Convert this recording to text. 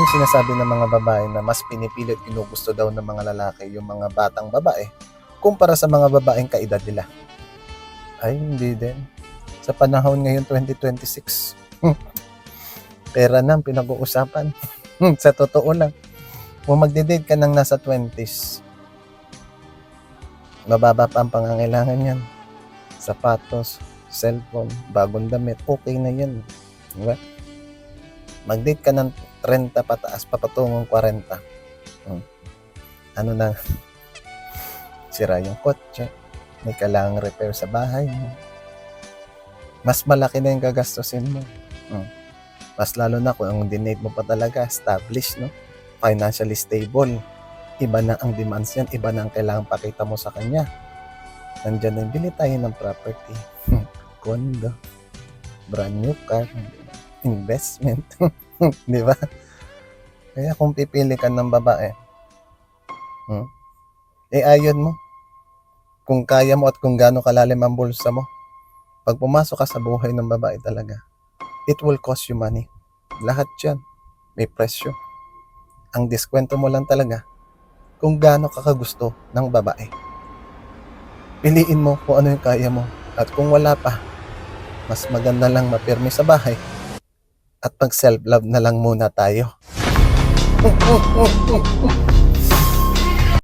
Yung sinasabi ng mga babae na mas pinipilit ginugusto daw ng mga lalaki yung mga batang babae kumpara sa mga babaeng kaedad nila. Ay, hindi din. Sa panahon ngayon 2026, pera na ang pinag-uusapan. Sa totoo lang, kung magde-date ka ng nasa 20s, mababa pa ang pangangailangan yan. Sapatos, cellphone, bagong damit, okay na yan. Diba? Mag-date ka ng 30 pataas, papatungong 40. Ano na, sira yung kotse, may kailangang repair sa bahay mo. Mas malaki na yung gagastusin mo. Mas lalo na kung ang dinate mo pa talaga, established, no? Financially stable. Iba na ang demands yan, iba na ang kailangang pakita mo sa kanya. Nandiyan na yung bili tayo ng property, condo, brand new car, investment, di ba? Kaya kung pipili ka ng babae, ayon mo kung kaya mo at kung gaano kalalim ang bulsa mo. Pag pumasok ka sa buhay ng babae talaga, it will cost you money. Lahat yan, may presyo. Ang diskwento mo lang talaga kung gaano ka kagusto ng babae. Piliin mo kung ano yung kaya mo. At kung wala pa, mas maganda lang mapirmi sa bahay at pag self-love na lang muna tayo.